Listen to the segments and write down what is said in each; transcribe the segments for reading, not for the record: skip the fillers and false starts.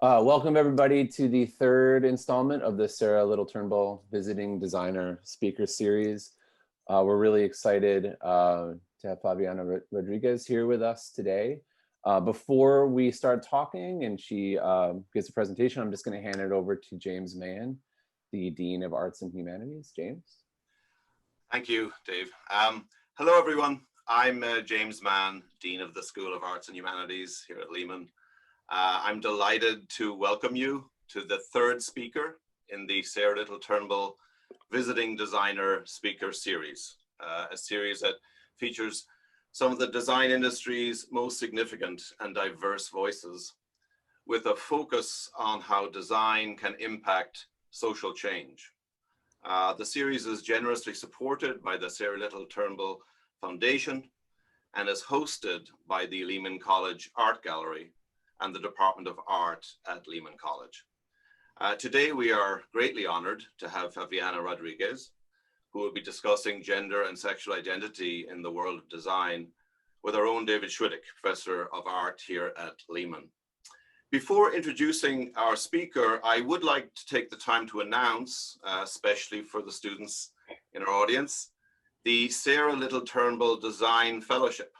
Welcome everybody to the third installment of the Sara Turnbull Visiting Designer Speaker Series. We're really excited to have Favianna Rodriguez here with us today. Before we start talking and she gives a presentation, I'm just going to hand it over to James Mahon, the Dean of Arts and Humanities. James. Thank you, Dave. Hello, everyone. I'm James Mahon, Dean of the School of Arts and Humanities here at Lehman. I'm delighted to welcome you to the third speaker in the Sara Turnbull Visiting Designer Speaker Series, a series that features some of the design industry's most significant and diverse voices, with a focus on how design can impact social change. The series is generously supported by the Sara Turnbull Foundation and is hosted by the Lehman College Art Gallery and the Department of Art at Lehman College. Today, we are greatly honored to have Favianna Rodriguez, who will be discussing gender and sexual identity in the world of design with our own David Schwiddick, Professor of Art here at Lehman. Before introducing our speaker, I would like to take the time to announce, especially for the students in our audience, the Sara Turnbull Design Fellowship,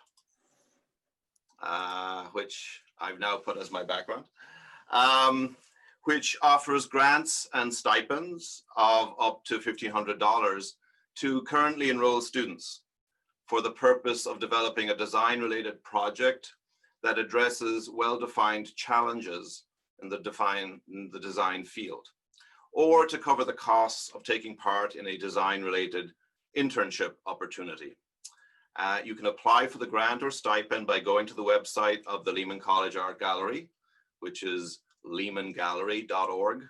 which I've now put as my background, which offers grants and stipends of up to $1,500 to currently enrolled students for the purpose of developing a design-related project that addresses well-defined challenges in the design field, or to cover the costs of taking part in a design-related internship opportunity. You can apply for the grant or stipend by going to the website of the Lehman College Art Gallery, which is lehmangallery.org,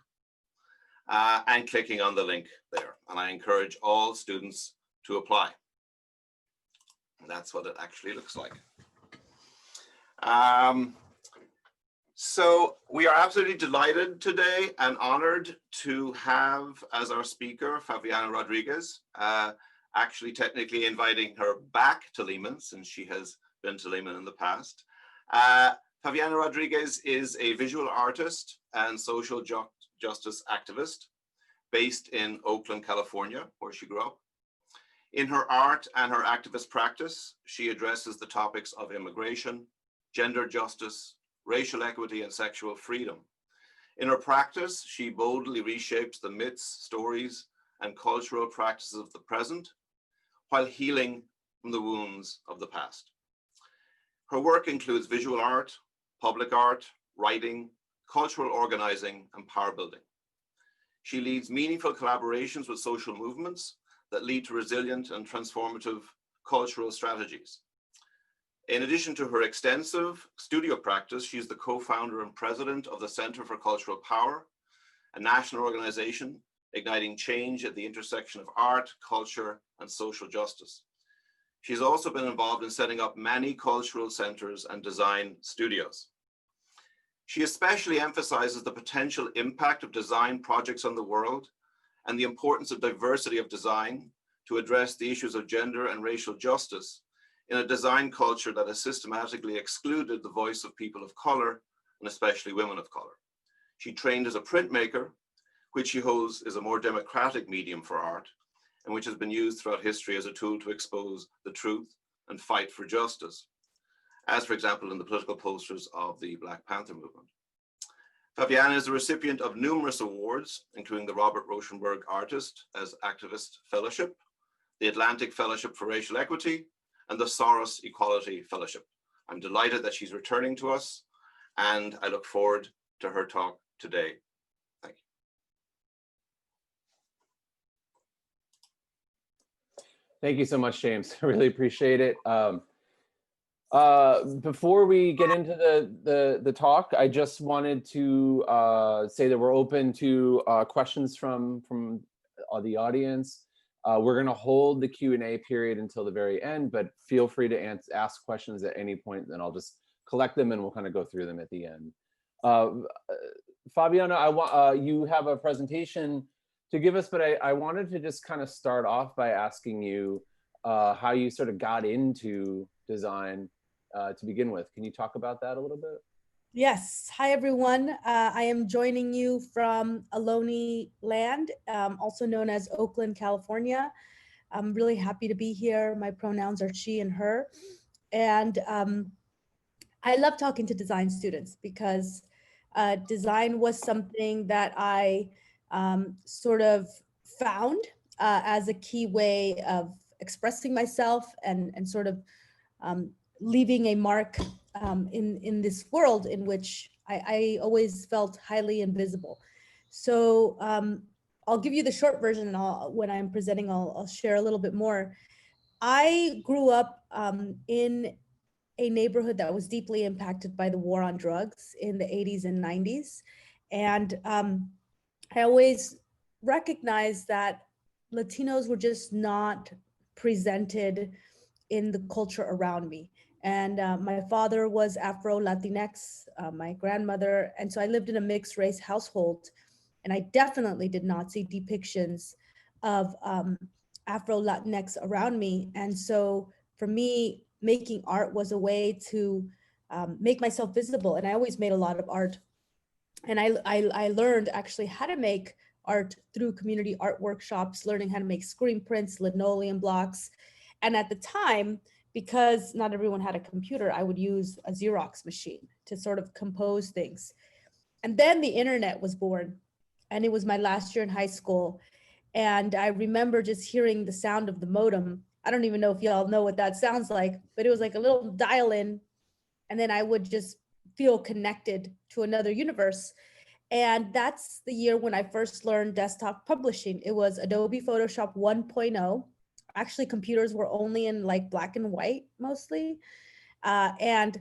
and clicking on the link there. And I encourage all students to apply. And that's what it actually looks like. So we are absolutely delighted today and honored to have as our speaker, Favianna Rodriguez, actually technically inviting her back to Lehman since she has been to Lehman in the past. Favianna Rodriguez is a visual artist and social justice activist based in Oakland, California, where she grew up. In her art and her activist practice, she addresses the topics of immigration, gender justice, racial equity, and sexual freedom. In her practice, she boldly reshapes the myths, stories, and cultural practices of the present, while healing from the wounds of the past. Her work includes visual art, public art, writing, cultural organizing, and power building. She leads meaningful collaborations with social movements that lead to resilient and transformative cultural strategies. In addition to her extensive studio practice, she is the co-founder and president of the Center for Cultural Power, a national organization igniting change at the intersection of art, culture, and social justice. She's also been involved in setting up many cultural centers and design studios. She especially emphasizes the potential impact of design projects on the world and the importance of diversity of design to address the issues of gender and racial justice in a design culture that has systematically excluded the voice of people of color, and especially women of color. She trained as a printmaker, which she holds is a more democratic medium for art, and which has been used throughout history as a tool to expose the truth and fight for justice, as for example in the political posters of the Black Panther movement. Favianna is a recipient of numerous awards, including the Robert Rauschenberg Artist as Activist Fellowship, the Atlantic Fellowship for Racial Equity, and the Soros Equality Fellowship. I'm delighted that she's returning to us, and I look forward to her talk today. Thank you. Thank you so much, James. I really appreciate it. Before we get into the talk, I just wanted to say that we're open to questions from the audience. We're going to hold the Q&A period until the very end, but feel free to ask questions at any point, then I'll just collect them and we'll kind of go through them at the end. Favianna, you have a presentation to give us, but I wanted to just kind of start off by asking you how you sort of got into design to begin with. Can you talk about that a little bit? Yes. Hi, everyone. I am joining you from Ohlone land, also known as Oakland, California. I'm really happy to be here. My pronouns are she and her. And I love talking to design students because design was something that I sort of found as a key way of expressing myself and sort of um, leaving a mark in this world in which I always felt highly invisible. So I'll give you the short version, and when I'm presenting, I'll share a little bit more. I grew up in a neighborhood that was deeply impacted by the war on drugs in the 80s and 90s. And I always recognized that Latinos were just not presented in the culture around me. And my father was Afro Latinx, my grandmother. And so I lived in a mixed race household. And I definitely did not see depictions of Afro Latinx around me. And so for me, making art was a way to make myself visible. And I always made a lot of art. And I learned actually how to make art through community art workshops, learning how to make screen prints, linoleum blocks. And at the time, because not everyone had a computer, I would use a Xerox machine to sort of compose things. And then the internet was born, and it was my last year in high school. And I remember just hearing the sound of the modem. I don't even know if y'all know what that sounds like, but it was like a little dial in. And then I would just feel connected to another universe. And that's the year when I first learned desktop publishing. It was Adobe Photoshop 1.0. Actually, computers were only in like black and white mostly. And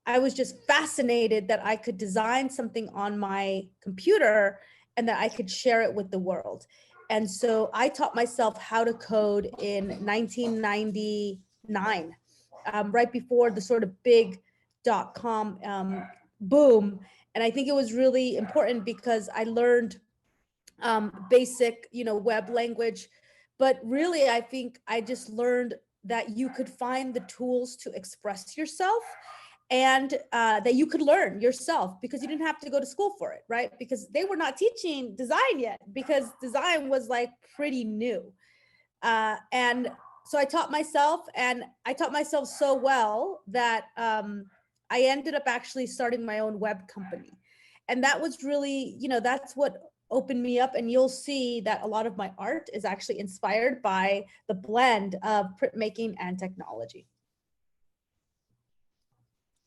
I was just fascinated that I could design something on my computer and that I could share it with the world. And so I taught myself how to code in 1999, right before the sort of big .com boom. And I think it was really important because I learned basic, web language. But really, I think I just learned that you could find the tools to express yourself and that you could learn yourself because you didn't have to go to school for it, right? Because they were not teaching design yet because design was like pretty new. And so I taught myself, and I taught myself so well that I ended up actually starting my own web company. And that was really, that's what opened me up. And you'll see that a lot of my art is actually inspired by the blend of printmaking and technology.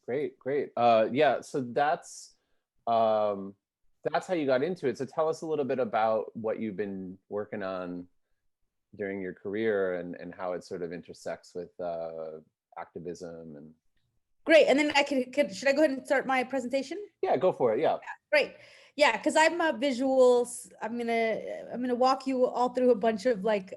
Great, great. Yeah, so that's how you got into it. So tell us a little bit about what you've been working on during your career and how it sort of intersects with activism and. Great. And then should I go ahead and start my presentation? Yeah, go for it. Yeah. Great. Yeah, because I'm a visuals. I'm gonna walk you all through a bunch of like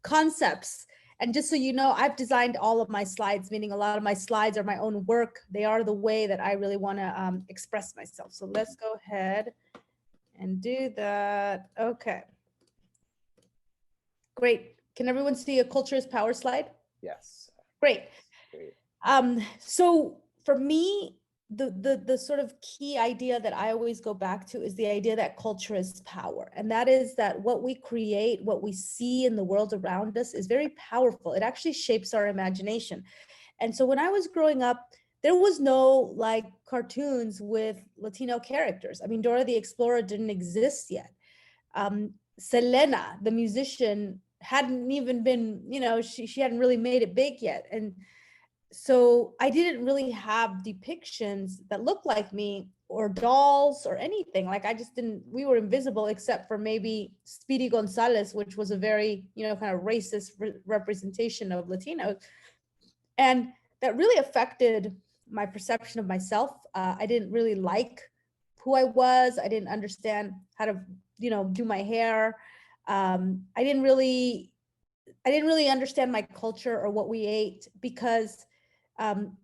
concepts. And just so you know, I've designed all of my slides, meaning a lot of my slides are my own work. They are the way that I really want to express myself. So let's go ahead and do that. Okay. Great. Can everyone see a culture is power slide? Yes. Great. Great. So for me, the sort of key idea that I always go back to is the idea that culture is power. And that is that what we create, what we see in the world around us is very powerful. It actually shapes our imagination. And so when I was growing up, there was no like cartoons with Latino characters. I mean, Dora the Explorer didn't exist yet. Selena, the musician, hadn't even been, she hadn't really made it big yet. And so I didn't really have depictions that looked like me or dolls or anything. Like I just didn't, we were invisible except for maybe Speedy Gonzalez, which was a very, kind of racist representation of Latinos. And that really affected my perception of myself. I didn't really like who I was. I didn't understand how to, do my hair. I didn't really understand my culture or what we ate because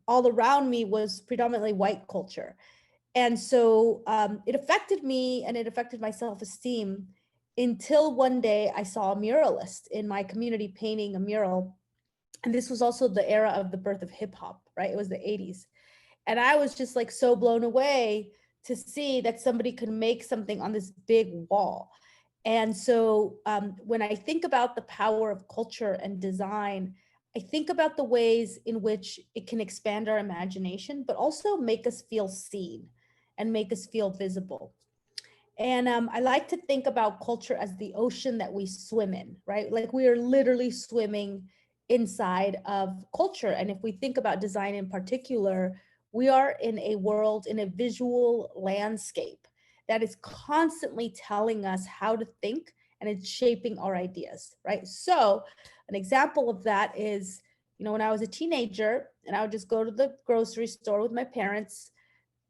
all around me was predominantly white culture. And so it affected me and it affected my self-esteem until one day I saw a muralist in my community painting a mural. And this was also the era of the birth of hip hop, right? It was the 80s. And I was just like so blown away to see that somebody could make something on this big wall. And so when I think about the power of culture and design, I think about the ways in which it can expand our imagination, but also make us feel seen and make us feel visible. And I like to think about culture as the ocean that we swim in, right? Like we are literally swimming inside of culture. And if we think about design in particular, we are in a world, in a visual landscape that is constantly telling us how to think, and it's shaping our ideas, right? So an example of that is, when I was a teenager and I would just go to the grocery store with my parents,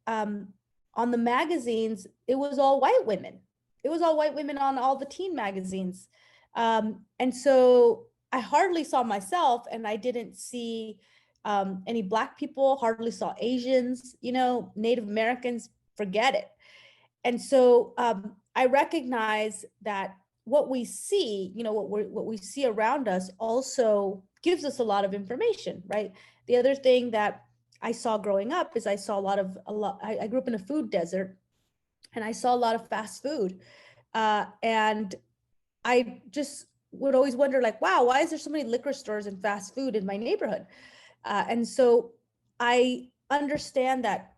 um, on the magazines, it was all white women. It was all white women on all the teen magazines. And so I hardly saw myself, and I didn't see any Black people, hardly saw Asians, Native Americans, forget it. And so I recognize that what we see, what we see around us also gives us a lot of information, right? The other thing that I saw growing up is I saw I grew up in a food desert, and I saw a lot of fast food. And I just would always wonder, like, wow, why is there so many liquor stores and fast food in my neighborhood? And so I understand that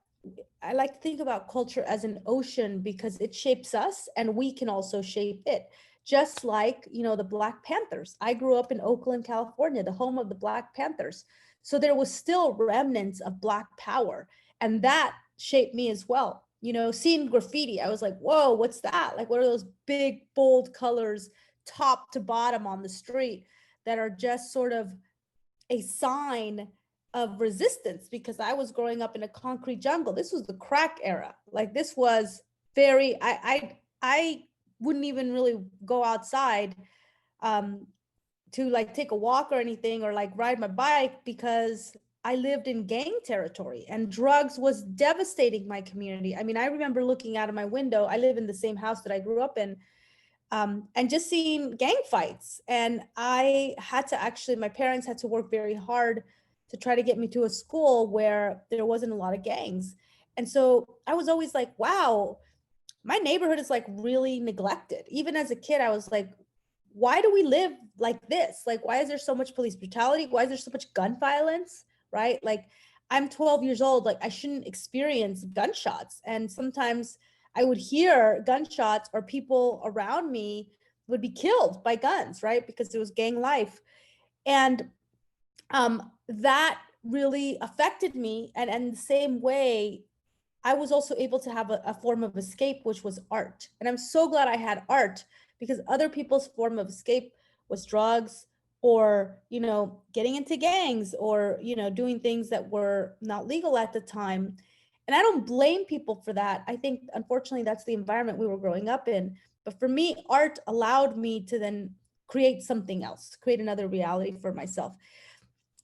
I like to think about culture as an ocean because it shapes us and we can also shape it. Just like, the Black Panthers. I grew up in Oakland, California, the home of the Black Panthers. So there was still remnants of Black power, and that shaped me as well. Seeing graffiti, I was like, whoa, what's that? Like, what are those big, bold colors, top to bottom on the street, that are just sort of a sign of resistance? Because I was growing up in a concrete jungle. This was the crack era. Like, this was very, I wouldn't even really go outside to like take a walk or anything, or like ride my bike, because I lived in gang territory and drugs was devastating my community. I mean, I remember looking out of my window. I live in the same house that I grew up in, and just seeing gang fights. And my parents had to work very hard to try to get me to a school where there wasn't a lot of gangs. And so I was always like, wow, my neighborhood is like really neglected. Even as a kid, I was like, why do we live like this? Like, why is there so much police brutality? Why is there so much gun violence? Right? Like, I'm 12 years old. Like, I shouldn't experience gunshots. And sometimes I would hear gunshots, or people around me would be killed by guns, right? Because it was gang life. And that really affected me. And in the same way, I was also able to have a form of escape, which was art. And I'm so glad I had art, because other people's form of escape was drugs, or, getting into gangs, or, doing things that were not legal at the time. And I don't blame people for that. I think, unfortunately, that's the environment we were growing up in. But for me, art allowed me to then create something else, create another reality for myself.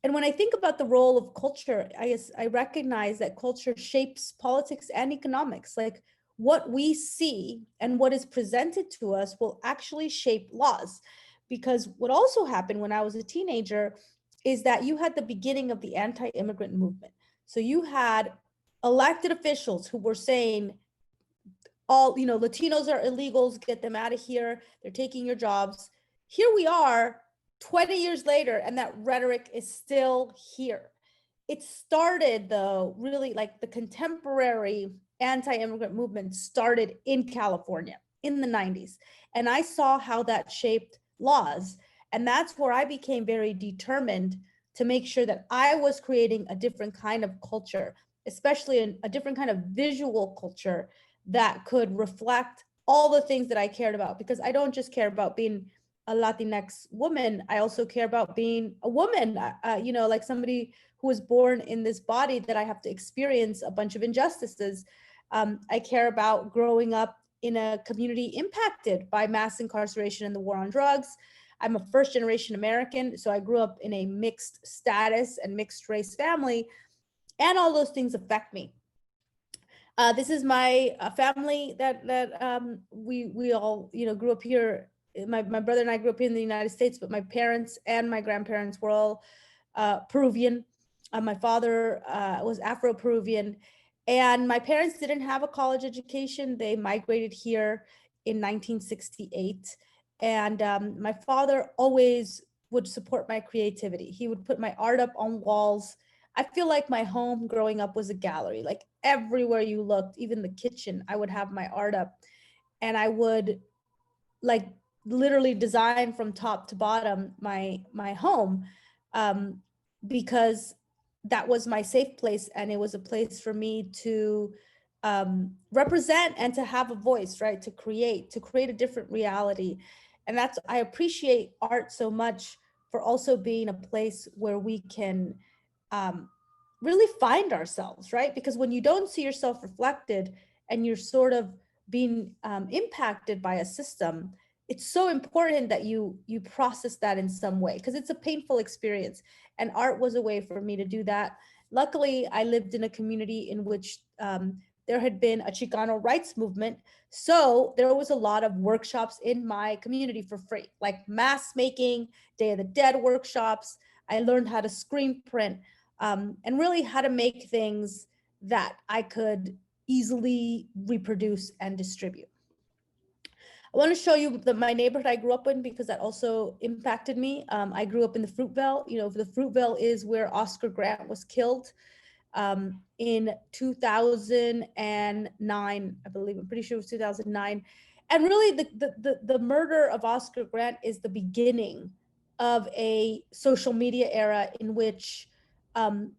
And when I think about the role of culture, I recognize that culture shapes politics and economics. Like, what we see and what is presented to us will actually shape laws. Because what also happened when I was a teenager is that you had the beginning of the anti-immigrant movement. So you had elected officials who were saying, Latinos are illegals, get them out of here, they're taking your jobs. Here we are 20 years later, and that rhetoric is still here. It started, though, really, like, the contemporary anti-immigrant movement started in California in the 90s. And I saw how that shaped laws. And that's where I became very determined to make sure that I was creating a different kind of culture, especially a different kind of visual culture that could reflect all the things that I cared about. Because I don't just care about being a Latinx woman, I also care about being a woman, like somebody who was born in this body that I have to experience a bunch of injustices. I care about growing up in a community impacted by mass incarceration and the war on drugs. I'm a first generation American, so I grew up in a mixed status and mixed race family, and all those things affect me. This is my family that we all grew up here. My brother and I grew up in the United States, but my parents and my grandparents were all Peruvian. My father was Afro-Peruvian, and my parents didn't have a college education. They migrated here in 1968. And my father always would support my creativity. He would put my art up on walls. I feel like my home growing up was a gallery. Like everywhere you looked, even the kitchen, I would have my art up. And I would like literally design from top to bottom my home, um, because that was my safe place, and it was a place for me to represent and to have a voice, right? To create a different reality. And that's, I appreciate art so much for also being a place where we can um, really find ourselves, right? Because when you don't see yourself reflected and you're sort of being impacted by a system, it's so important that you process that in some way, because it's a painful experience, and art was a way for me to do that. Luckily, I lived in a community in which there had been a Chicano rights movement, so there was a lot of workshops in my community for free, like mask making, Day of the Dead workshops. I learned how to screen print, and really how to make things that I could easily reproduce and distribute. I want to show you my neighborhood I grew up in, because that also impacted me. I grew up in the Fruitvale. You know, the Fruitvale is where Oscar Grant was killed in 2009, I believe. I'm pretty sure it was 2009. And really, the murder of Oscar Grant is the beginning of a social media era um,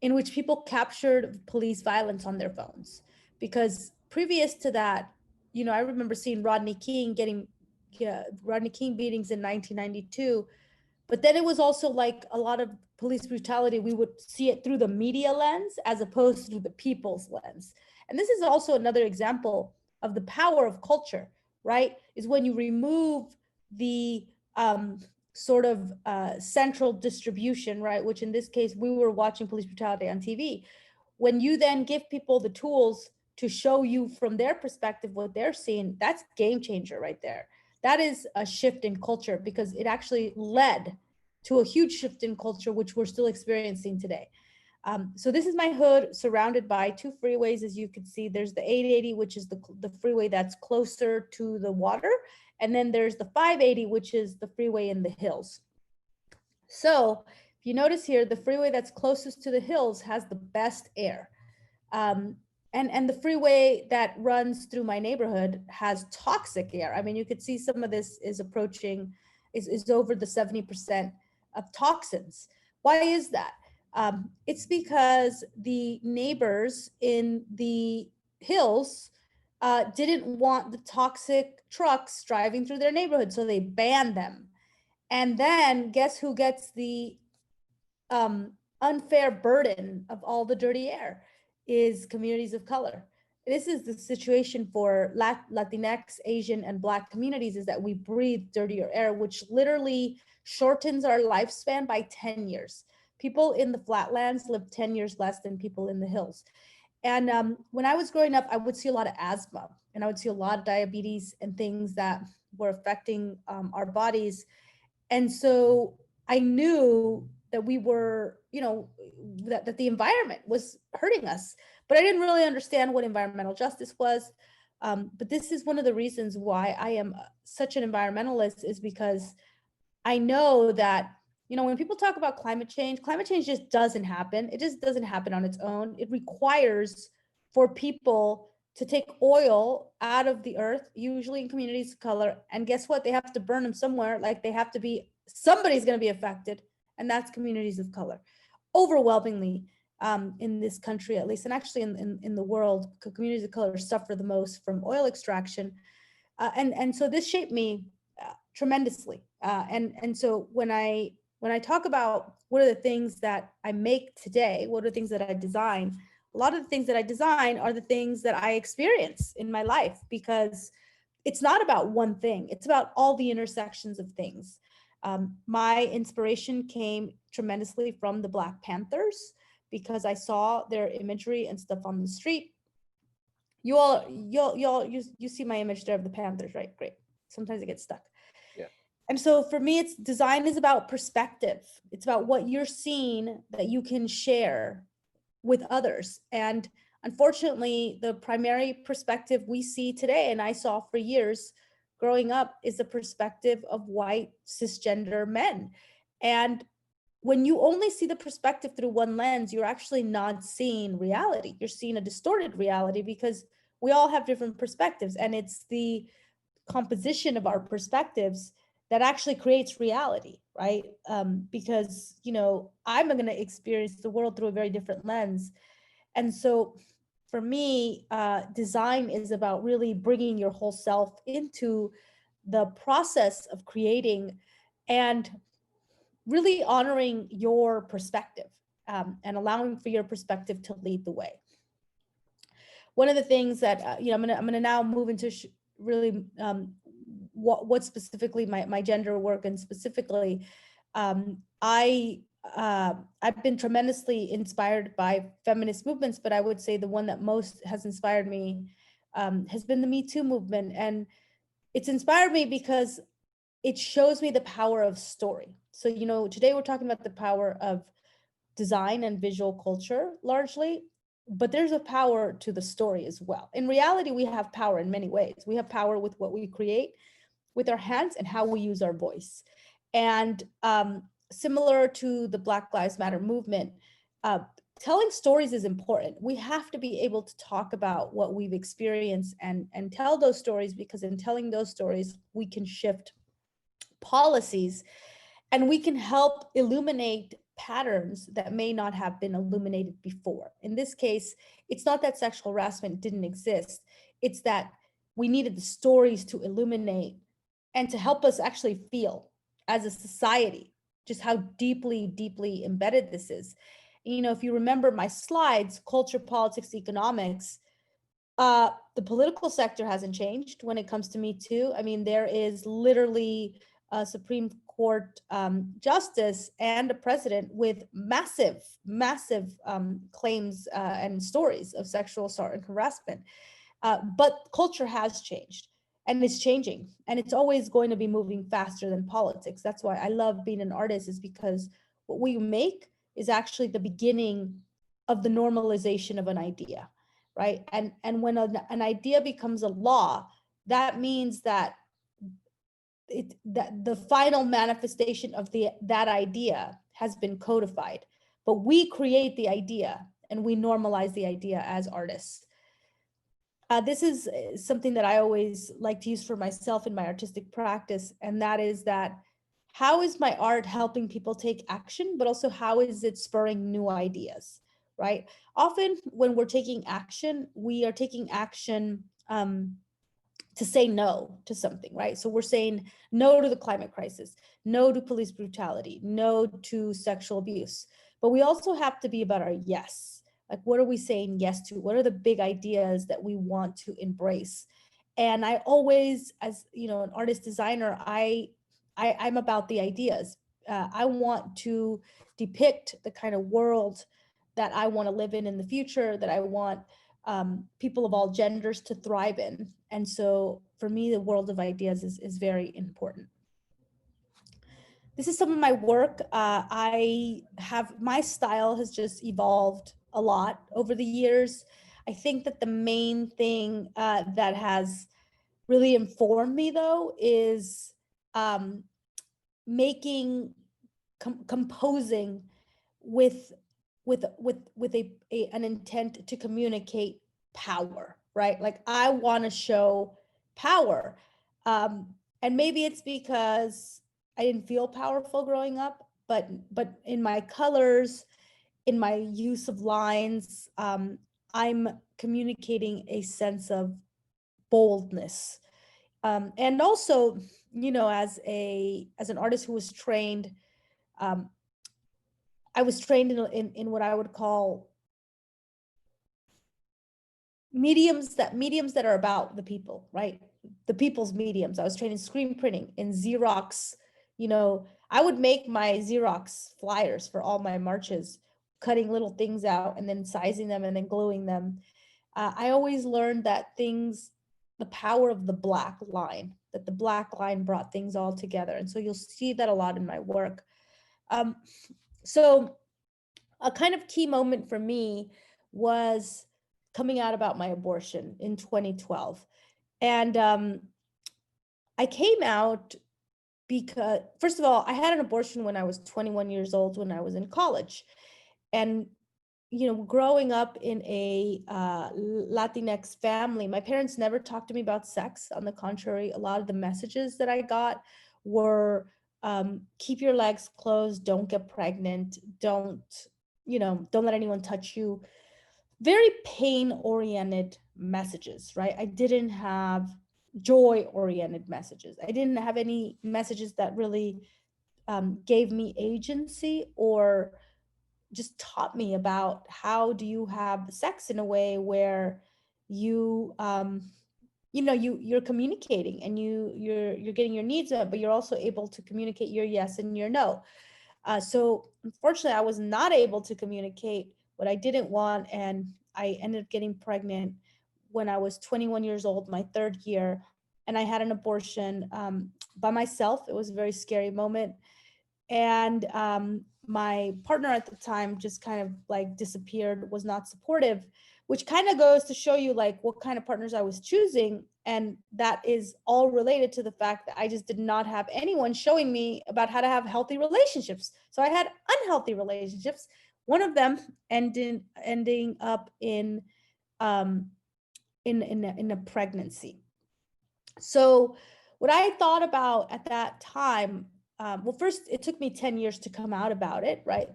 in which people captured police violence on their phones. Because previous to that, you know, I remember seeing Rodney King beatings in 1992. But then it was also like a lot of police brutality, we would see it through the media lens as opposed to through the people's lens. And this is also another example of the power of culture, right? Is when you remove the sort of central distribution, right? Which in this case, we were watching police brutality on TV. When you then give people the tools to show you from their perspective what they're seeing, that's game changer right there. That is a shift in culture, because it actually led to a huge shift in culture, which we're still experiencing today. So this is my hood surrounded by two freeways. As you can see, there's the 880, which is the freeway that's closer to the water. And then there's the 580, which is the freeway in the hills. So if you notice here, the freeway that's closest to the hills has the best air. And the freeway that runs through my neighborhood has toxic air. I mean, you could see some of this is approaching, is over the 70% of toxins. Why is that? It's because the neighbors in the hills didn't want the toxic trucks driving through their neighborhood, so they banned them. And then guess who gets the unfair burden of all the dirty air? Is communities of color. This is the situation for Latinx, Asian, and Black communities, is that we breathe dirtier air, which literally shortens our lifespan by 10 years. People in the flatlands live 10 years less than people in the hills. And when I was growing up, I would see a lot of asthma, and I would see a lot of diabetes and things that were affecting our bodies. And so I knew that we were, you know, that the environment was hurting us, but I didn't really understand what environmental justice was. But this is one of the reasons why I am such an environmentalist, is because I know that, you know, when people talk about climate change just doesn't happen. It just doesn't happen on its own. It requires for people to take oil out of the earth, usually in communities of color. And guess what? They have to burn them somewhere. Like they have to be, somebody's going to be affected. And that's communities of color. Overwhelmingly, in this country, at least, and actually in the world, communities of color suffer the most from oil extraction. And so this shaped me tremendously. And so when I talk about what are the things that I make today, what are the things that I design, a lot of the things that I design are the things that I experience in my life, because it's not about one thing. It's about all the intersections of things. My inspiration came tremendously from the Black Panthers, because I saw their imagery and stuff on the street. You see my image there of the Panthers, right? Great. Sometimes it gets stuck. Yeah. And so for me, it's design is about perspective. It's about what you're seeing that you can share with others. And unfortunately, the primary perspective we see today, and I saw for years growing up, is the perspective of white cisgender men. And when you only see the perspective through one lens, you're actually not seeing reality. You're seeing a distorted reality because we all have different perspectives, and it's the composition of our perspectives that actually creates reality, right? Because, you know, I'm going to experience the world through a very different lens. And so for me, design is about really bringing your whole self into the process of creating and really honoring your perspective, and allowing for your perspective to lead the way. One of the things that, I'm gonna now move into really what specifically my gender work, and specifically, I've been tremendously inspired by feminist movements, but I would say the one that most has inspired me has been the Me Too movement. And it's inspired me because it shows me the power of story. So, you know, today we're talking about the power of design and visual culture largely, but there's a power to the story as well. In reality, we have power in many ways. We have power with what we create with our hands and how we use our voice. And similar to the Black Lives Matter movement, telling stories is important. We have to be able to talk about what we've experienced and tell those stories, because in telling those stories, we can shift policies and we can help illuminate patterns that may not have been illuminated before. In this case, it's not that sexual harassment didn't exist. It's that we needed the stories to illuminate and to help us actually feel as a society just how deeply, deeply embedded this is. You know, if you remember my slides, culture, politics, economics, the political sector hasn't changed when it comes to Me Too. I mean, there is literally a Supreme Court justice and a president with massive, massive claims and stories of sexual assault and harassment. But culture has changed, and it's changing, and it's always going to be moving faster than politics. That's why I love being an artist, is because what we make is actually the beginning of the normalization of an idea, right? And when an idea becomes a law, that means that that the final manifestation of that idea has been codified. But we create the idea and we normalize the idea as artists. This is something that I always like to use for myself in my artistic practice, and that is that how is my art helping people take action, but also how is it spurring new ideas, right? Often when we're taking action, we are taking action to say no to something, right? So we're saying no to the climate crisis, no to police brutality, no to sexual abuse. But we also have to be about our yes. Like, what are we saying yes to? What are the big ideas that we want to embrace? And I always, as you know, an artist designer, I'm about the ideas. I want to depict the kind of world that I want to live in the future, that I want people of all genders to thrive in. And so for me, the world of ideas is very important. This is some of my work. My style has just evolved a lot over the years. I think that the main thing that has really informed me, though, is composing with an intent to communicate power, right? Like, I want to show power, and maybe it's because I didn't feel powerful growing up, but in my colors, in my use of lines, I'm communicating a sense of boldness, and also, you know, as an artist who was trained, I was trained in what I would call mediums that are about the people, right? The people's mediums. I was trained in screen printing, in Xerox. You know, I would make my Xerox flyers for all my marches, cutting little things out and then sizing them and then gluing them. I always learned that the power of the black line, that the black line brought things all together. And so you'll see that a lot in my work. So a kind of key moment for me was coming out about my abortion in 2012. And I came out because, first of all, I had an abortion when I was 21 years old, when I was in college. And, you know, growing up in a Latinx family, my parents never talked to me about sex. On the contrary, a lot of the messages that I got were keep your legs closed, don't get pregnant, don't let anyone touch you. Very pain-oriented messages, right? I didn't have joy-oriented messages. I didn't have any messages that really gave me agency or just taught me about how do you have sex in a way where you you're communicating and you're getting your needs met, but you're also able to communicate your yes and your no. So unfortunately, I was not able to communicate what I didn't want, and I ended up getting pregnant when I was 21 years old, my third year, and I had an abortion by myself. It was a very scary moment. And my partner at the time just kind of like disappeared, was not supportive, which kind of goes to show you like what kind of partners I was choosing. And that is all related to the fact that I just did not have anyone showing me about how to have healthy relationships. So I had unhealthy relationships. One of them ending up in a pregnancy. So what I thought about at that time, well, first, it took me 10 years to come out about it, right?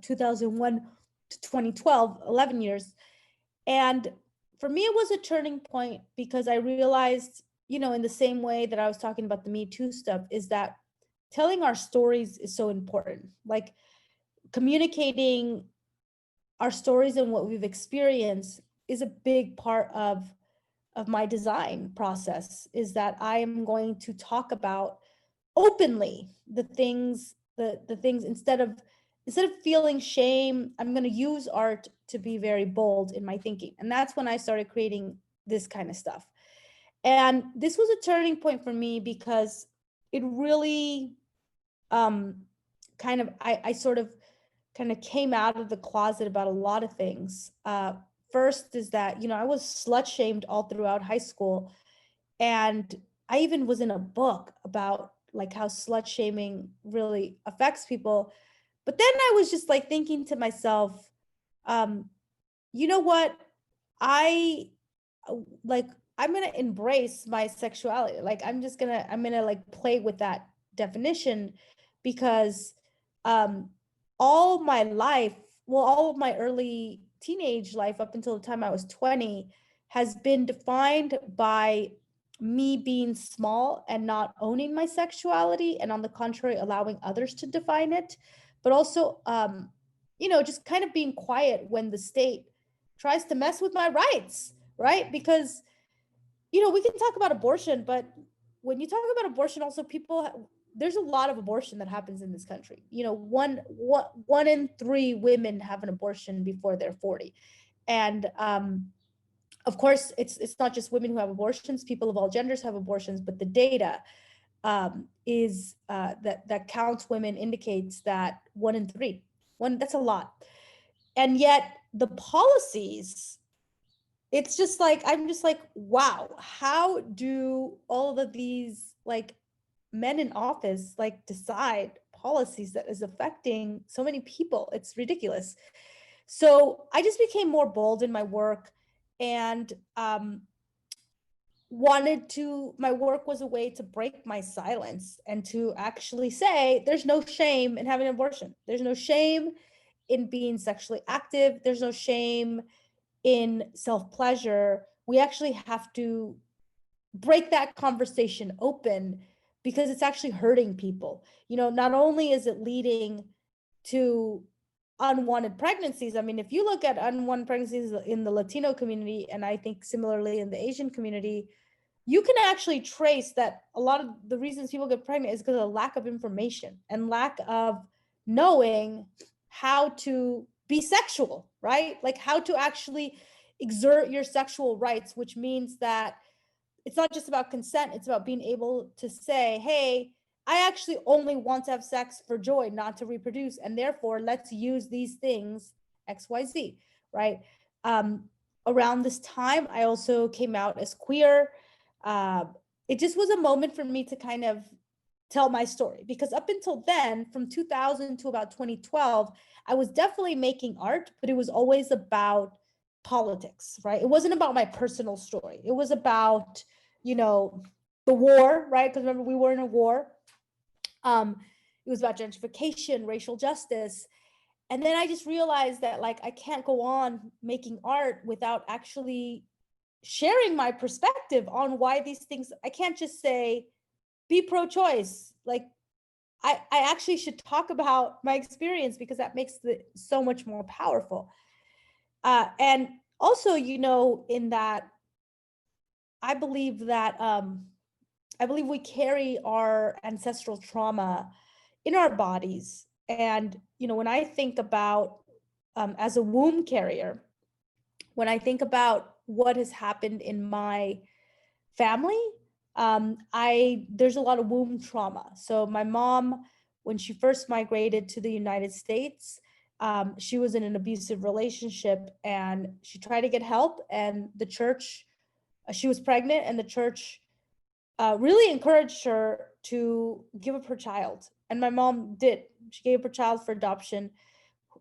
2001 to 2012, 11 years. And for me, it was a turning point because I realized, in the same way that I was talking about the Me Too stuff, is that telling our stories is so important. Like communicating our stories and what we've experienced is a big part of my design process, is that I am going to talk about openly the things instead of feeling shame. I'm going to use art to be very bold in my thinking. And that's when I started creating this kind of stuff. And this was a turning point for me because it really I sort of came out of the closet about a lot of things. First is that, I was slut shamed all throughout high school. And I even was in a book about like how slut shaming really affects people. But then I was just like thinking to myself, you know what? I'm going to embrace my sexuality. Like, I'm going to like play with that definition because all my life, well, all of my early teenage life up until the time I was 20 has been defined by me being small and not owning my sexuality, and on the contrary, allowing others to define it, but also, just kind of being quiet when the state tries to mess with my rights, right? Because, we can talk about abortion, but when you talk about abortion, also there's a lot of abortion that happens in this country. One in 3 women have an abortion before they're 40. And, of course, it's not just women who have abortions. People of all genders have abortions, but the data is that counts women indicates that 1 in 3. That's a lot. And yet the policies, it's just like, I'm just like, wow, how do all of these like men in office like decide policies that is affecting so many people? It's ridiculous. So I just became more bold in my work, and my work was a way to break my silence and to actually say there's no shame in having an abortion. There's no shame in being sexually active. There's no shame in self-pleasure. We actually have to break that conversation open because it's actually hurting people. Not only is it leading to unwanted pregnancies. I mean, if you look at unwanted pregnancies in the Latino community, and I think similarly in the Asian community, you can actually trace that a lot of the reasons people get pregnant is because of lack of information and lack of knowing how to be sexual, right? Like how to actually exert your sexual rights, which means that it's not just about consent, it's about being able to say, hey, I actually only want to have sex for joy, not to reproduce, and therefore let's use these things XYZ, right? Around this time, I also came out as queer. It just was a moment for me to kind of tell my story, because up until then, from 2000 to about 2012, I was definitely making art, but it was always about politics, right? It wasn't about my personal story. It was about, the war, right? Because remember, we were in a war. It was about gentrification, racial justice. And then I just realized that, like, I can't go on making art without actually sharing my perspective on why these things, I can't just say, be pro-choice. Like, I actually should talk about my experience, because that makes it so much more powerful. And also, in that, I believe we carry our ancestral trauma in our bodies. And, when I think about, as a womb carrier, when I think about what has happened in my family, there's a lot of womb trauma. So my mom, when she first migrated to the United States, she was in an abusive relationship, and she tried to get help, and the church, she was pregnant, and the church really encouraged her to give up her child. And my mom did. She gave up her child for adoption.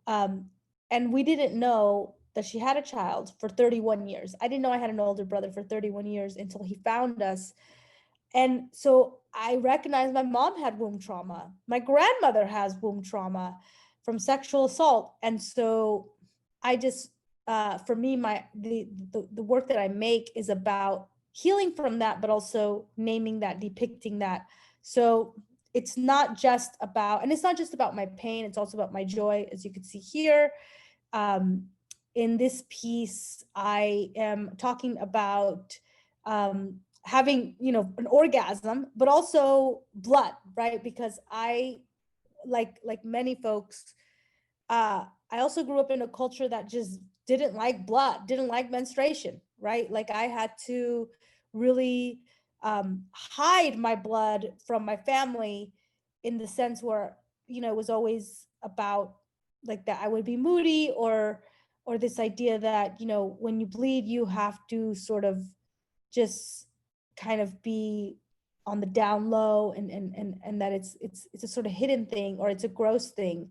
And we didn't know that she had a child for 31 years. I didn't know I had an older brother for 31 years until he found us. And so I recognized my mom had womb trauma. My grandmother has womb trauma from sexual assault. And so I just, for me, the work that I make is about healing from that, but also naming that, depicting that. So it's not just about, and it's not just about my pain, it's also about my joy, as you can see here. In this piece, I am talking about having, an orgasm, but also blood, right? Because I, like many folks, I also grew up in a culture that just didn't like blood, didn't like menstruation, right? Like, I had to really hide my blood from my family, in the sense where, it was always about, like, that I would be moody, or this idea that, when you bleed, you have to sort of just kind of be on the down low, and that it's a sort of hidden thing, or it's a gross thing.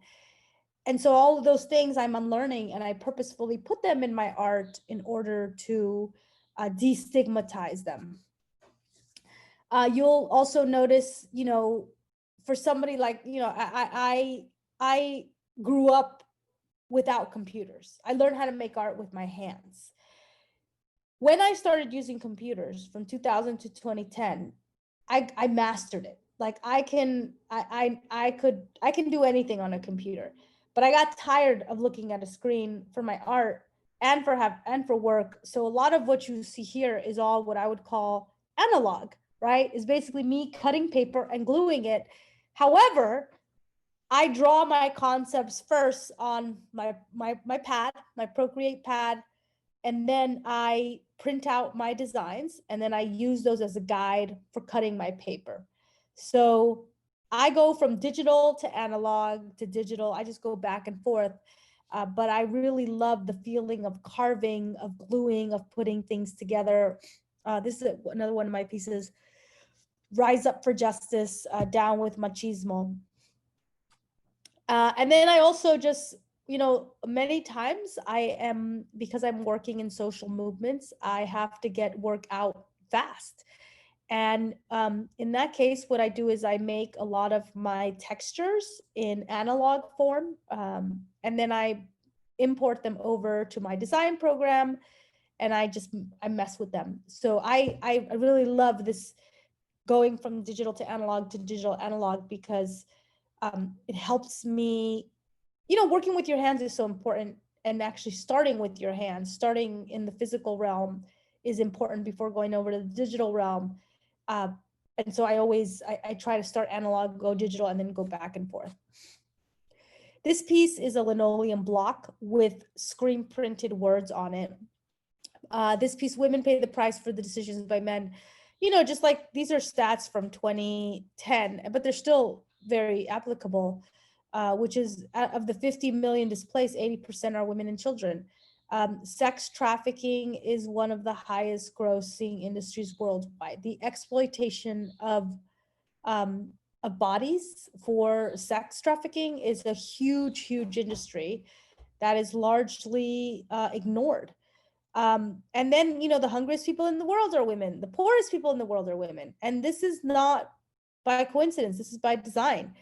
And so all of those things I'm unlearning, and I purposefully put them in my art in order to destigmatize them. You'll also notice, for somebody like, I grew up without computers. I learned how to make art with my hands. When I started using computers from 2000 to 2010, I mastered it. Like, I can do anything on a computer. But I got tired of looking at a screen for my art and for work. So a lot of what you see here is all what I would call analog, right? Is basically me cutting paper and gluing it. However, I draw my concepts first on my pad, my Procreate pad, and then I print out my designs, and then I use those as a guide for cutting my paper. So I go from digital to analog to digital. I just go back and forth. But I really love the feeling of carving, of gluing, of putting things together. This is another one of my pieces, Rise Up for Justice, Down with Machismo. And then I also just, many times because I'm working in social movements, I have to get work out fast. And in that case, what I do is I make a lot of my textures in analog form, and then I import them over to my design program, and I mess with them. So I really love this going from digital to analog, because it helps me, working with your hands is so important, and actually starting with your hands, starting in the physical realm is important before going over to the digital realm. And so I try to start analog, go digital, and then go back and forth. This piece is a linoleum block with screen printed words on it. This piece, Women Pay the Price for the Decisions by Men. just like these are stats from 2010, but they're still very applicable, which is of the 50 million displaced, 80% are women and children. Sex trafficking is one of the highest grossing industries worldwide. The exploitation of bodies for sex trafficking is a huge, huge industry that is largely ignored. And then, the hungriest people in the world are women. The poorest people in the world are women. And this is not by coincidence. This is by design.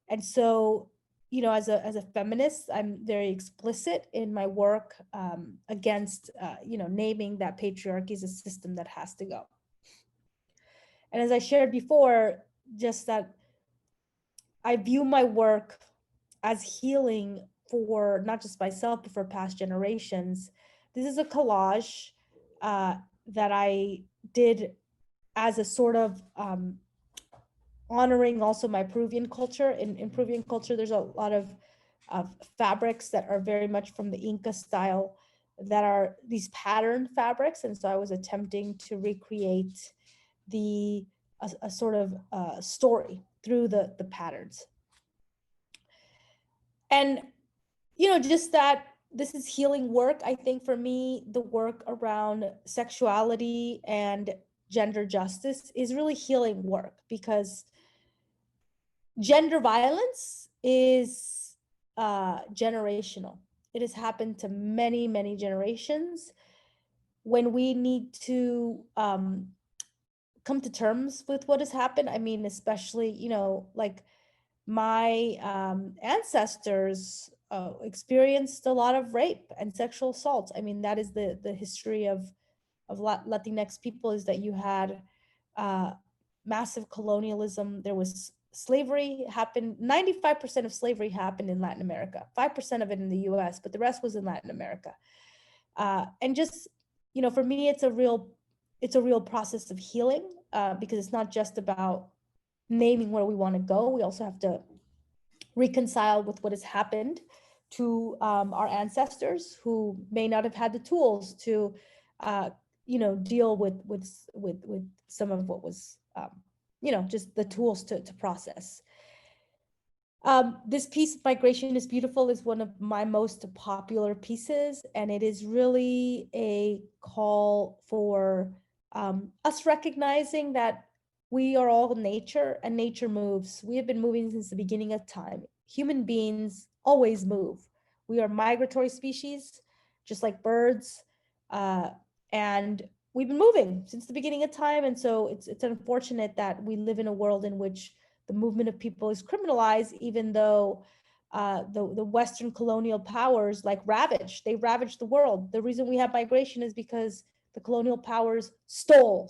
And so, as a feminist, I'm very explicit in my work against, naming that patriarchy is a system that has to go. And as I shared before, just that I view my work as healing for not just myself, but for past generations. This is a collage that I did as a sort of honoring also my Peruvian culture. In Peruvian culture, there's a lot of fabrics that are very much from the Inca style, that are these patterned fabrics. And so I was attempting to recreate a sort of story through the patterns. And, just that this is healing work. I think for me, the work around sexuality and gender justice is really healing work, because gender violence is generational. It has happened to many, many generations. When we need to come to terms with what has happened, I mean, especially, like my ancestors experienced a lot of rape and sexual assault. I mean, that is the history of Latinx people, is that you had massive colonialism. There was slavery happened. 95% of slavery happened in Latin America, 5% of it in the US, but the rest was in Latin America. And just, for me, it's a real process of healing, because it's not just about naming where we want to go. We also have to reconcile with what has happened to our ancestors, who may not have had the tools to, deal with some of what was, just the tools to process. This piece, Migration is Beautiful, is one of my most popular pieces, and it is really a call for us recognizing that we are all nature, and nature moves. We have been moving since the beginning of time. Human beings always move. We are migratory species, just like birds, and we've been moving since the beginning of time. And so it's unfortunate that we live in a world in which the movement of people is criminalized, even though the Western colonial powers ravaged the world. The reason we have migration is because the colonial powers stole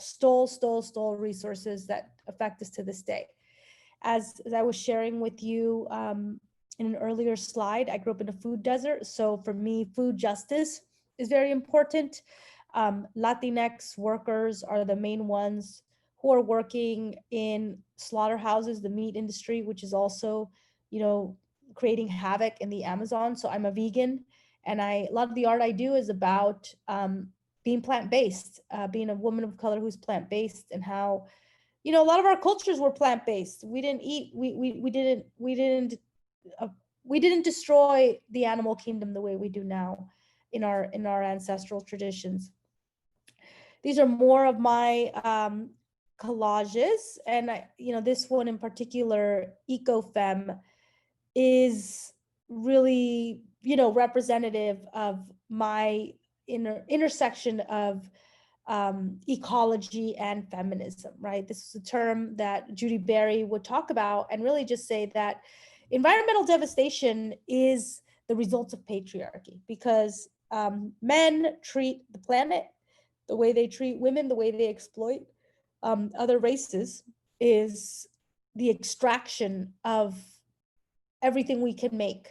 resources that affect us to this day. As I was sharing with you in an earlier slide, I grew up in a food desert. So for me, food justice is very important. Latinx workers are the main ones who are working in slaughterhouses, the meat industry, which is also, creating havoc in the Amazon. So I'm a vegan, and a lot of the art I do is about being plant-based, being a woman of color who's plant-based, and how, a lot of our cultures were plant-based. We didn't eat, we didn't destroy the animal kingdom the way we do now in our ancestral traditions. These are more of my collages, and this one in particular, Eco-Femme, is really representative of my intersection of ecology and feminism, right? This is a term that Judy Berry would talk about, and really just say that environmental devastation is the result of patriarchy, because men treat the planet the way they treat women, the way they exploit other races, is the extraction of everything we can make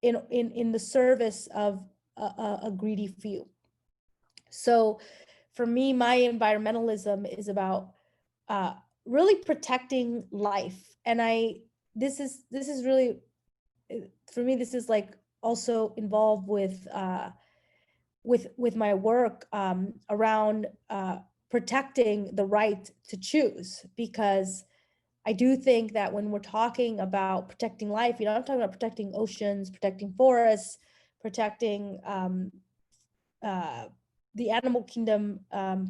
in the service of a greedy few. So for me, my environmentalism is about really protecting life. And this is really, for me, this is also involved with my work around protecting the right to choose, because I do think that when we're talking about protecting life, I'm talking about protecting oceans, protecting forests, protecting the animal kingdom,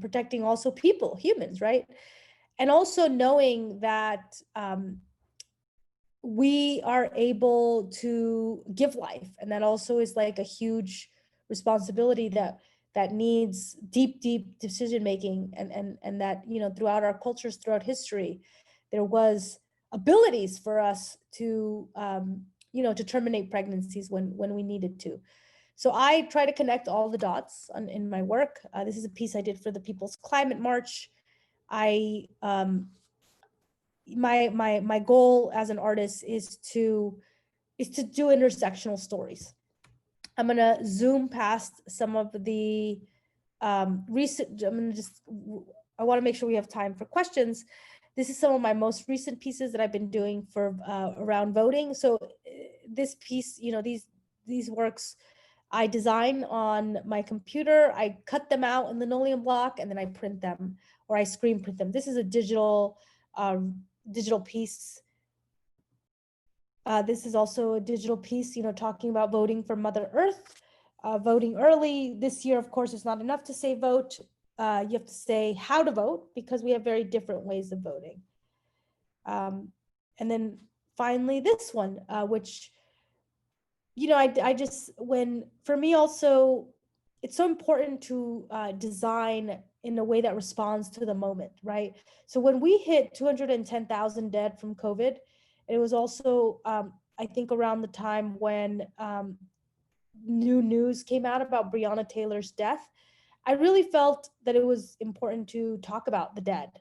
protecting also people, humans, right? And also knowing that we are able to give life, and that also is like a huge responsibility that needs deep decision making, and that throughout our cultures, throughout history, there was abilities for us to to terminate pregnancies when we needed to. So I try to connect all the dots in my work. This is a piece I did for the People's Climate March. I my goal as an artist is to do intersectional stories. I'm gonna zoom past some of the recent. I want to make sure we have time for questions. This is some of my most recent pieces that I've been doing for around voting. So this piece, these works, I design on my computer. I cut them out in linoleum block, and then I print them, or I screen print them. This is a digital piece. This is also a digital piece, talking about voting for Mother Earth, voting early. This year, of course, it's not enough to say vote. You have to say how to vote, because we have very different ways of voting. And then finally, this one, which, I just, for me also, it's so important to design in a way that responds to the moment, right? So when we hit 210,000 dead from COVID, it was also, I think, around the time when new news came out about Breonna Taylor's death. I really felt that it was important to talk about the dead.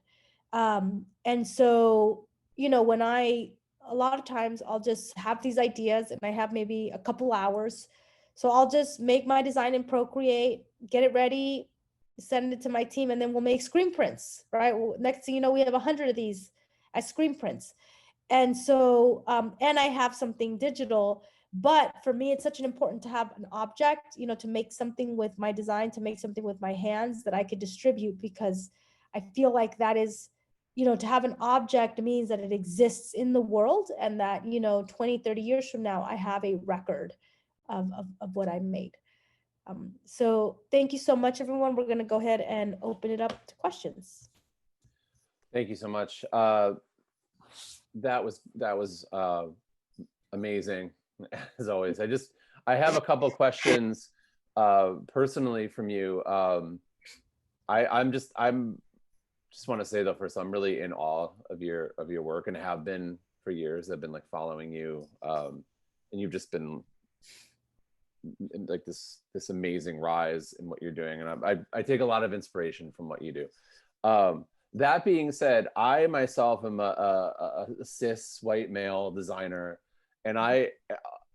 And so, when a lot of times I'll just have these ideas and I have maybe a couple hours. So I'll just make my design in Procreate, get it ready, send it to my team, and then we'll make screen prints, right? Well, next thing you know, we have 100 of these as screen prints. And so, and I have something digital, but for me, it's such an important to have an object, to make something with my design, to make something with my hands that I could distribute, because I feel like that is, to have an object means that it exists in the world, and that, 20, 30 years from now, I have a record of what I made. So thank you so much, everyone. We're going to go ahead and open it up to questions. Thank you so much. That was amazing, as always. I have a couple questions personally from you. I'm just want to say, though, first, I'm really in awe of your work, and have been for years. I've been like following you, and you've just been like this amazing rise in what you're doing, and I take a lot of inspiration from what you do. That being said, I myself am a cis white male designer, and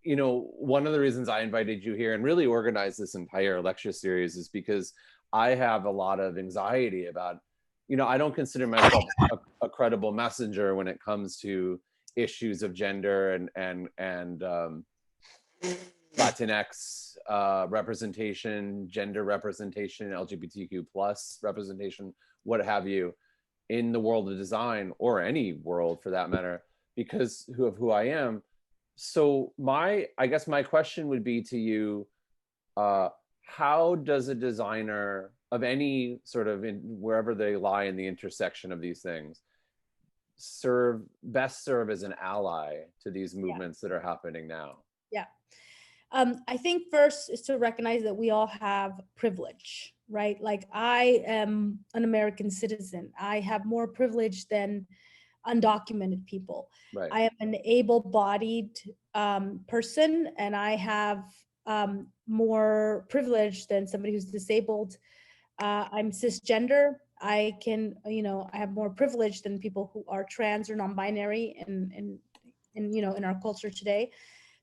one of the reasons I invited you here and really organized this entire lecture series is because I have a lot of anxiety about, I don't consider myself a credible messenger when it comes to issues of gender and Latinx representation, gender representation, LGBTQ plus representation, what have you, in the world of design, or any world for that matter, because of who I am. So I guess my question would be to you, how does a designer of any sort of, wherever they lie in the intersection of these things, best serve as an ally to these movements that are happening now? Yeah. I think first is to recognize that we all have privilege, right? Like, I am an American citizen. I have more privilege than undocumented people. Right. I am an able-bodied person, and I have more privilege than somebody who's disabled. I'm cisgender. I have more privilege than people who are trans or non-binary in our culture today.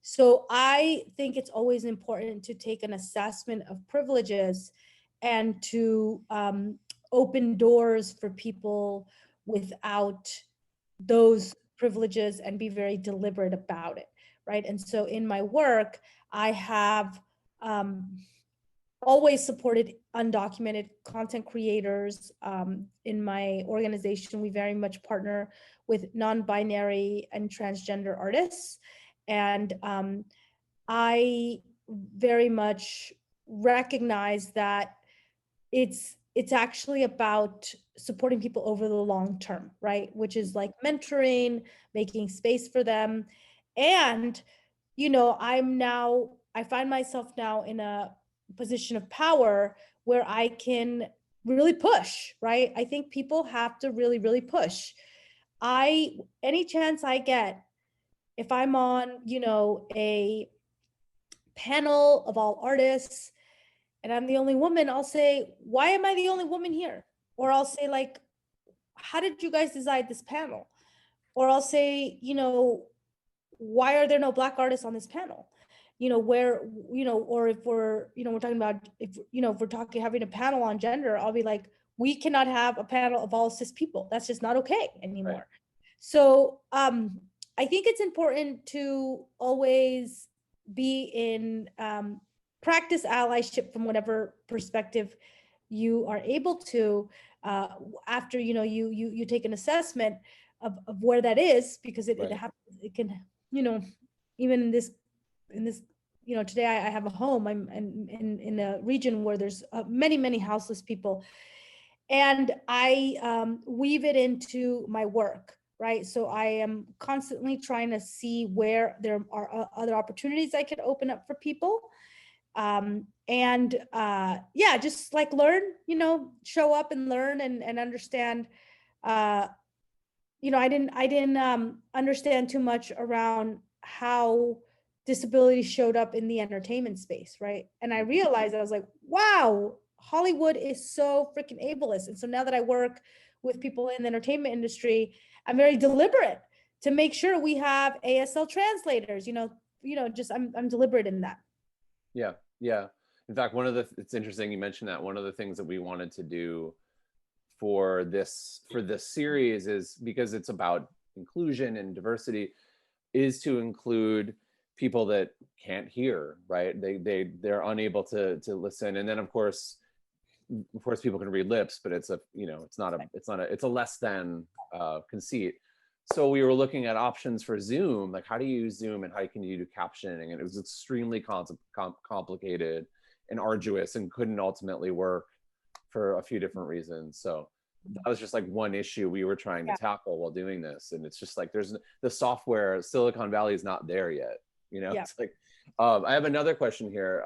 So I think it's always important to take an assessment of privileges and to open doors for people without those privileges, and be very deliberate about it, right? And so in my work, I have always supported undocumented content creators. In my organization, we very much partner with non-binary and transgender artists. And I very much recognize that it's actually about supporting people over the long term, right? Which is like mentoring, making space for them. And, I find myself now in a position of power where I can really push, right? I think people have to really, really push. Any chance I get, if I'm on, a panel of all artists and I'm the only woman, I'll say, why am I the only woman here? Or I'll say, like, how did you guys decide this panel? Or I'll say, why are there no Black artists on this panel? Where, or if we're talking about, if we're talking, having a panel on gender, I'll be like, we cannot have a panel of all cis people. That's just not okay anymore. Right. So I think it's important to always be in practice allyship from whatever perspective you are able to, after you take an assessment of where that is, because it happens, it can, even in this today I have a home. I'm in a region where there's many houseless people, and I weave it into my work, right? So I am constantly trying to see where there are other opportunities I could open up for people. Just like learn, show up and learn and understand. I didn't understand too much around how disability showed up in the entertainment space, right? And I realized, I was like, wow, Hollywood is so freaking ableist. And so now that I work with people in the entertainment industry, I'm very deliberate to make sure we have ASL translators, I'm deliberate in that. Yeah. In fact, it's interesting you mentioned that. One of the things that we wanted to do for this series is, because it's about inclusion and diversity, is to include people that can't hear, right? They're unable to listen. And then of course people can read lips, but it's a less than conceit. So we were looking at options for Zoom, like how do you use Zoom and how can you do captioning? And it was extremely complicated and arduous and couldn't ultimately work for a few different reasons. So that was just like one issue we were trying to tackle while doing this. And it's just like, there's the software, Silicon Valley is not there yet. It's like, I have another question here.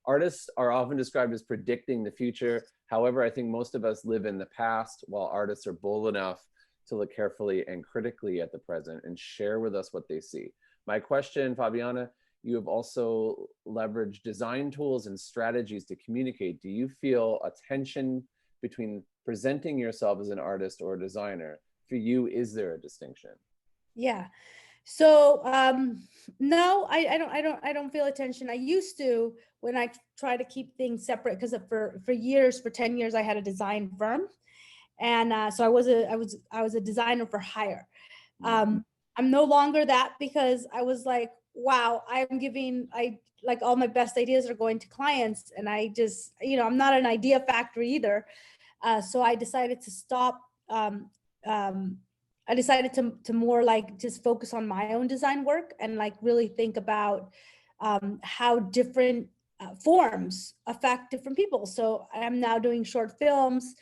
Artists are often described as predicting the future. However, I think most of us live in the past, while artists are bold enough to look carefully and critically at the present and share with us what they see. My question, Favianna, you have also leveraged design tools and strategies to communicate. Do you feel a tension between presenting yourself as an artist or a designer? For you, is there a distinction? Yeah. So no, I don't feel a tension. I used to, when I try to keep things separate, because for 10 years I had a design firm, and so I was a designer for hire. I'm no longer that, because I was like, wow, like all my best ideas are going to clients, and I just, I'm not an idea factory either. So I decided to stop. I decided to more like just focus on my own design work and like really think about how different forms affect different people. So I'm now doing short films.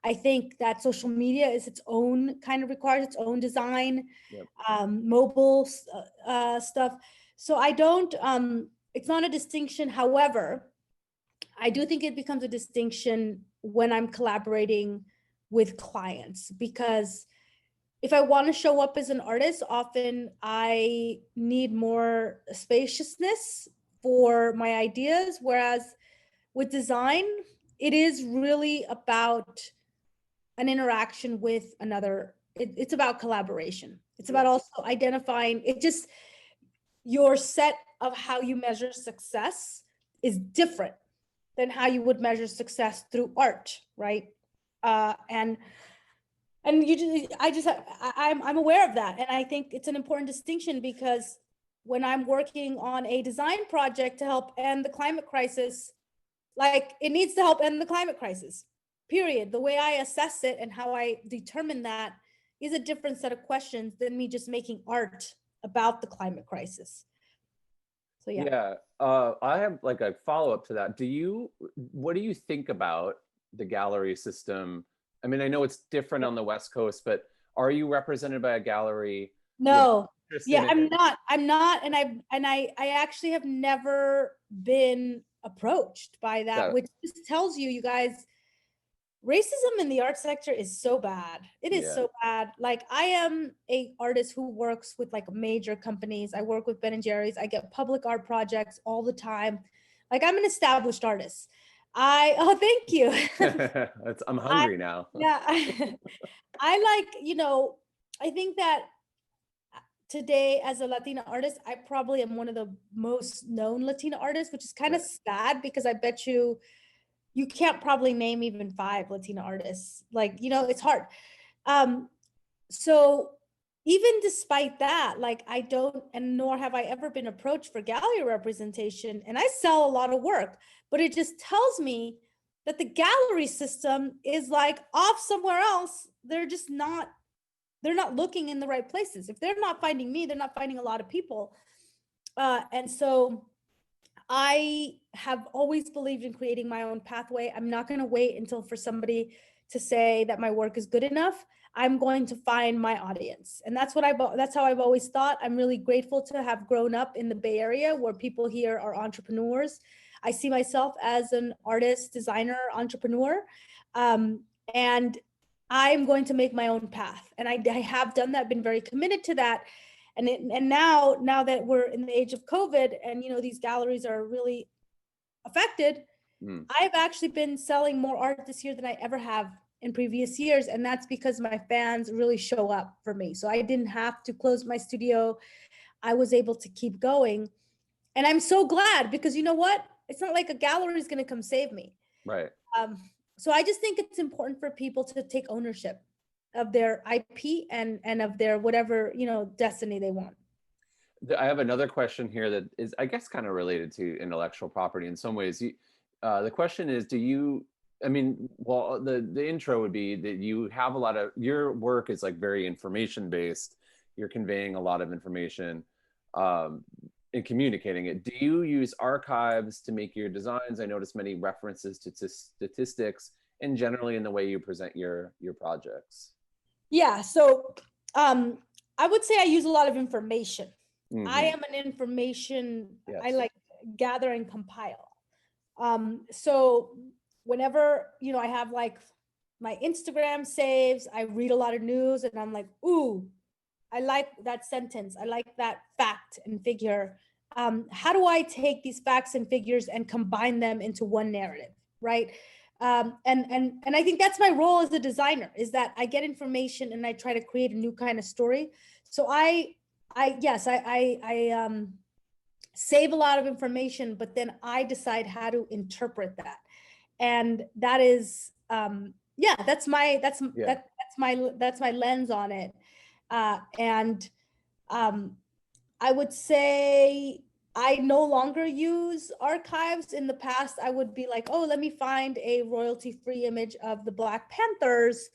I think that social media is its own requires its own design, mobile stuff. So I don't, it's not a distinction. However, I do think it becomes a distinction when I'm collaborating with clients, because if I want to show up as an artist, often I need more spaciousness for my ideas. Whereas with design, it is really about an interaction with another. It's about collaboration. It's about also identifying, your set of how you measure success is different than how you would measure success through art, right? And I'm aware of that. And I think it's an important distinction, because when I'm working on a design project to help end the climate crisis, Like, it needs to help end the climate crisis, period. The way I assess it and how I determine that is a different set of questions than me just making art about the climate crisis. So yeah. Yeah, I have like a follow-up to that. What do you think about the gallery system? I mean, I know it's different on the West Coast, but are you represented by a gallery? No. Interested Yeah, in I'm it? not. I actually have never been approached by that, Yeah, which just tells you, you guys, racism in the art sector is so bad. It is yeah, so bad. Like, I am a artist who works with like major companies. I work with Ben and Jerry's. I get public art projects all the time. Like, I'm an established artist. Oh, thank you. I'm I hungry now. yeah, I like, I think that today as a Latina artist, I probably am one of the most known Latina artists, which is kind of Right. sad because I bet you can't probably name even 5 Latina artists. Like, it's hard. Um, so even despite that, like, I don't, and nor have I ever been approached for gallery representation. And I sell a lot of work, but it just tells me that the gallery system is like off somewhere else. They're not looking in the right places. If they're not finding me, they're not finding a lot of people. And so I have always believed in creating my own pathway. I'm not going to wait until for somebody to say that my work is good enough. I'm going to find my audience. And that's how I've always thought. I'm really grateful to have grown up in the Bay Area where people here are entrepreneurs. I see myself as an artist, designer, entrepreneur. And I'm going to make my own path. And I have done that, been very committed to that. And now that we're in the age of COVID and, these galleries are really affected, I've actually been selling more art this year than I ever have in previous years. And that's because my fans really show up for me. So I didn't have to close my studio. I was able to keep going. And I'm so glad, because you know what? It's not like a gallery is going to come save me. Right. Um, so I just think it's important for people to take ownership of their IP and of their whatever, destiny they want. I have another question here that is, I guess, kind of related to intellectual property in some ways. The question is, I mean, well, the intro would be that you have a lot of, your work is like very information based. You're conveying a lot of information and communicating it. Do you use archives to make your designs? I noticed many references to statistics and generally in the way you present your projects. Yeah. So I would say I use a lot of information. I am an Yes. I like gather and compile. So whenever, I have like my Instagram saves, I read a lot of news and I'm like, ooh, I like that sentence. I like that fact and figure. How do I take these facts and figures and combine them into one narrative, right? And I think that's my role as a designer, is that I get information and I try to create a new kind of story. So I save a lot of information, but then I decide how to interpret that. And that is, that's my lens on it. And I would say I no longer use archives. In the past, I would be like, oh, let me find a royalty-free image of the Black Panthers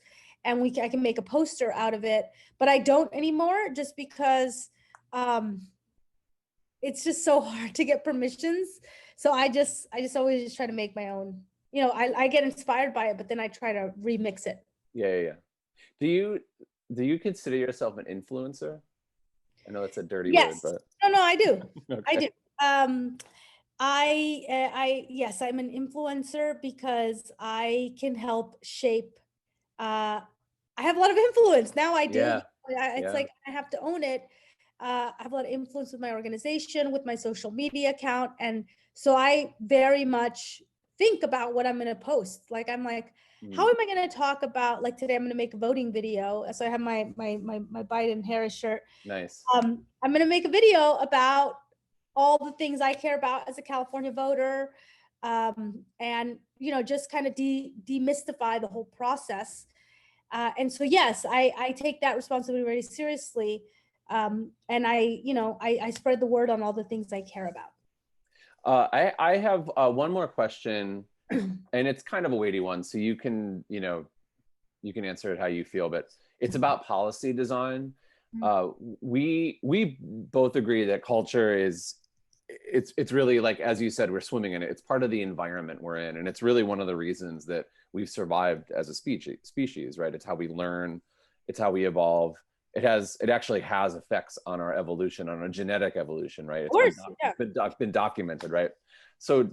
and I can make a poster out of it. But I don't anymore, just because it's just so hard to get permissions. So I just always just try to make my own. I get inspired by it, but then I try to remix it. Yeah. Do you consider yourself an influencer? I know that's a dirty word, Yes. but No, I do. okay. I do. Yes, I'm an influencer because I can help shape. I have a lot of influence now. I do. Yeah. It's like I have to own it. I have a lot of influence with my organization, with my social media account, and so I very much think about what I'm going to post. Like, I'm like, how am I going to talk about, like, today I'm going to make a voting video. So I have my Biden Harris shirt. Nice. I'm going to make a video about all the things I care about as a California voter, and just kind of demystify the whole process. And so yes, I take that responsibility very seriously, and I spread the word on all the things I care about. I have one more question and it's kind of a weighty one, so you can, you can answer it how you feel, but it's about policy design. We both agree that culture is, it's really, like, as you said, we're swimming in it. It's part of the environment we're in, and it's really one of the reasons that we've survived as a species, right? It's how we learn, it's how we evolve. It actually has effects on our evolution, on our genetic evolution, right? Of course, It's been documented, right? So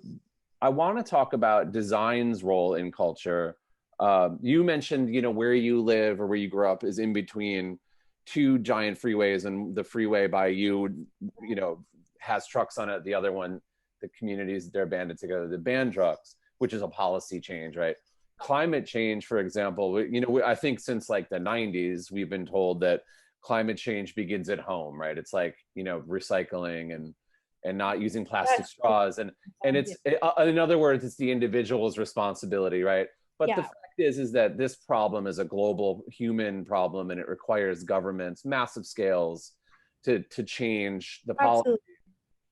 I want to talk about design's role in culture. You mentioned, where you live or where you grew up is in between two giant freeways, and the freeway by you, has trucks on it. The other one, the communities, they're banded together to ban trucks, which is a policy change, right? Climate change, for example, I think since like the 90s, we've been told that climate change begins at home, right? It's like, recycling and not using plastic straws. And it's, in other words, it's the individual's responsibility, right? But the fact is that this problem is a global human problem, and it requires governments, massive scales, to change the policy. Absolutely.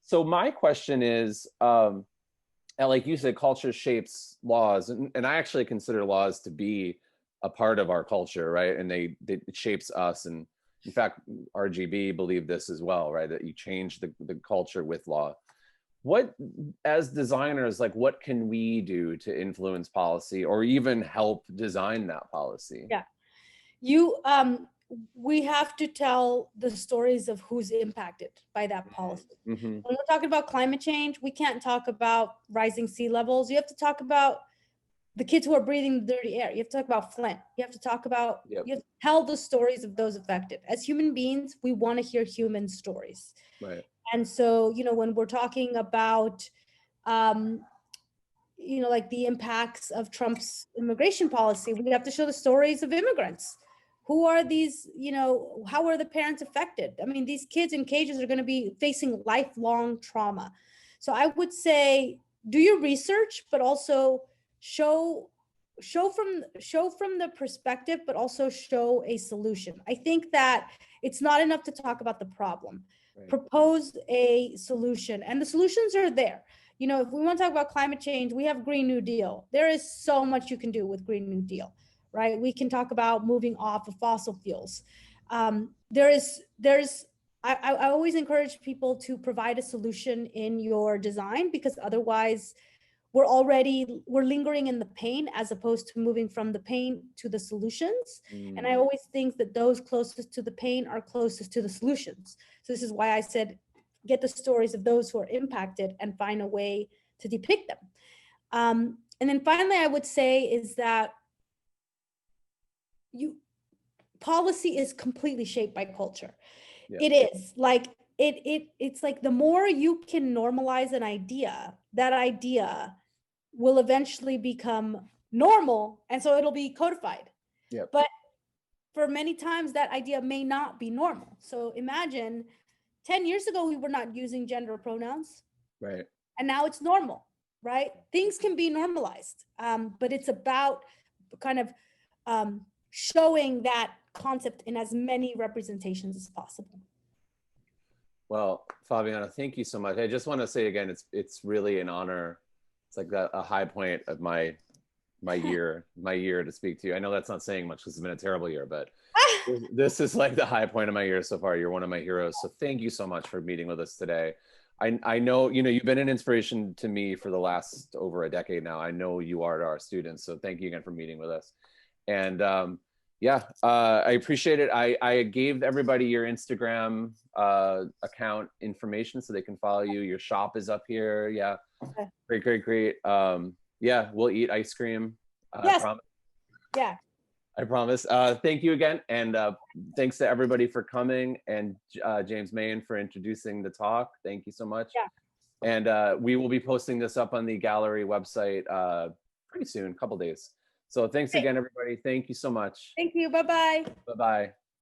So my question is, like you said, culture shapes laws, and I actually consider laws to be a part of our culture, right? And it shapes us. And in fact, RGB believe this as well, right? That you change the culture with law. What, as designers, like, what can we do to influence policy or even help design that policy? Yeah, we have to tell the stories of who's impacted by that policy. When we're talking about climate change, we can't talk about rising sea levels. You have to talk about the kids who are breathing the dirty air. You have to talk about Flint. You have to talk about, you have to tell the stories of those affected. As human beings, we want to hear human stories. Right. And so, when we're talking about, like the impacts of Trump's immigration policy, we have to show the stories of immigrants. Who are these, how are the parents affected? I mean, these kids in cages are going to be facing lifelong trauma. So I would say, do your research, but also show from the perspective, but also show a solution. I think that it's not enough to talk about the problem. Right. Propose a solution, and the solutions are there. If we want to talk about climate change, we have Green New Deal. There is so much you can do with Green New Deal, right? We can talk about moving off of fossil fuels. I always encourage people to provide a solution in your design, because otherwise we're lingering in the pain as opposed to moving from the pain to the solutions. And I always think that those closest to the pain are closest to the solutions. So this is why I said, get the stories of those who are impacted and find a way to depict them. And then finally, I would say is that policy is completely shaped by culture. Yeah. It is like, it's like the more you can normalize an idea, that idea will eventually become normal, and so it'll be codified. Yep. But for many times that idea may not be normal. So imagine 10 years ago we were not using gender pronouns, right? And now it's normal, right? Things can be normalized, but it's about kind of showing that concept in as many representations as possible. Well, Favianna, thank you so much. I just want to say again, it's really an honor. It's like a high point of my year to speak to you. I know that's not saying much because it's been a terrible year, but this is like the high point of my year so far. You're one of my heroes. So thank you so much for meeting with us today. I know, you've been an inspiration to me for the last over a decade now. I know you are to our students. So thank you again for meeting with us. And I appreciate it. I gave everybody your Instagram account information so they can follow you. Your shop is up here. Yeah. Okay. Great. Yeah, we'll eat ice cream. Yes. I promise. Yeah. I promise. Thank you again. And thanks to everybody for coming, and James Mahon for introducing the talk. Thank you so much. Yeah. And we will be posting this up on the gallery website pretty soon, a couple days. So thanks again, everybody. Thank you so much. Thank you. Bye-bye. Bye-bye.